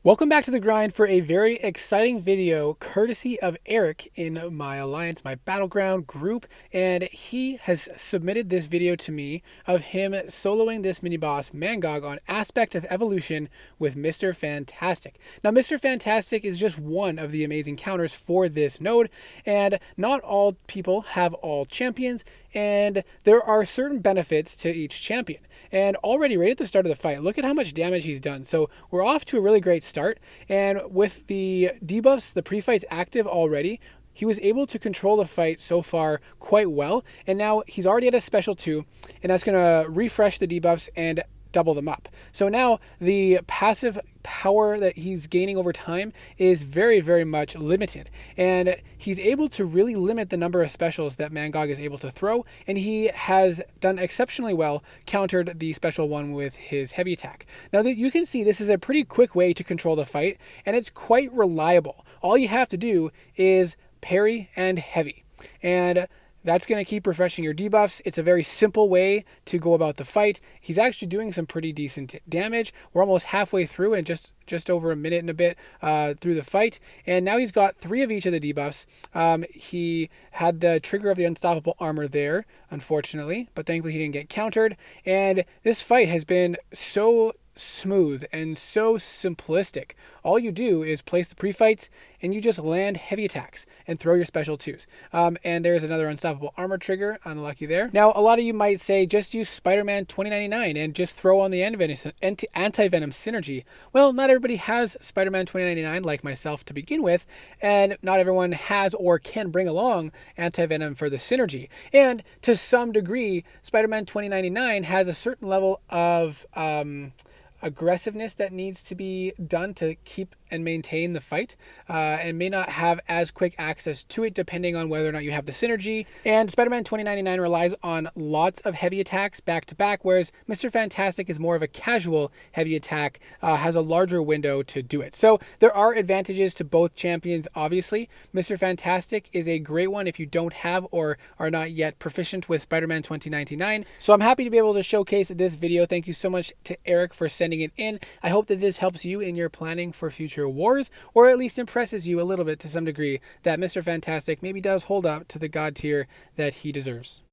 Welcome back to The Grind for a very exciting video courtesy of Eric in my alliance, my battleground group, and he has submitted this video to me of him soloing this mini boss Mangog on Aspect of Evolution with Mr. Fantastic. Now Mr. Fantastic is just one of the amazing counters for this node, and not all people have all champions, and there are certain benefits to each champion. And already right at the start of the fight, look at how much damage he's done. So we're off to a really great start. And with the debuffs, the pre-fight's active already, he was able to control the fight so far quite well. And now he's already at a special 2, and that's going to refresh the debuffs and double them up. So now the passive power that he's gaining over time is very, very much limited. And he's able to really limit the number of specials that Mangog is able to throw. And he has done exceptionally well, countered the special one with his heavy attack. Now that you can see, this is a pretty quick way to control the fight, and it's quite reliable. All you have to do is parry and heavy. And that's going to keep refreshing your debuffs. It's a very simple way to go about the fight. He's actually doing some pretty decent damage. We're almost halfway through and just over a minute and a bit through the fight. And now he's got 3 of each of the debuffs. He had the trigger of the unstoppable armor there, unfortunately, but thankfully he didn't get countered. And this fight has been so smooth and so simplistic. All you do is place the pre-fights and you just land heavy attacks and throw your special 2s. And there's another unstoppable armor trigger, unlucky there. Now, a lot of you might say just use Spider-Man 2099 and just throw on the anti-venom synergy. Well, not everybody has Spider-Man 2099 like myself to begin with, and not everyone has or can bring along anti-venom for the synergy. And to some degree, Spider-Man 2099 has a certain level of aggressiveness that needs to be done to keep and maintain the fight, and may not have as quick access to it depending on whether or not you have the synergy. And Spider-Man 2099 relies on lots of heavy attacks back to back, whereas Mr. Fantastic is more of a casual heavy attack, has a larger window to do it. So there are advantages to both champions, obviously. Mr. Fantastic is a great one if you don't have or are not yet proficient with Spider-Man 2099. So I'm happy to be able to showcase this video. Thank you so much to Eric for sending it in. I hope that this helps you in your planning for future wars, or at least impresses you a little bit to some degree that Mr. Fantastic maybe does hold up to the god tier that he deserves.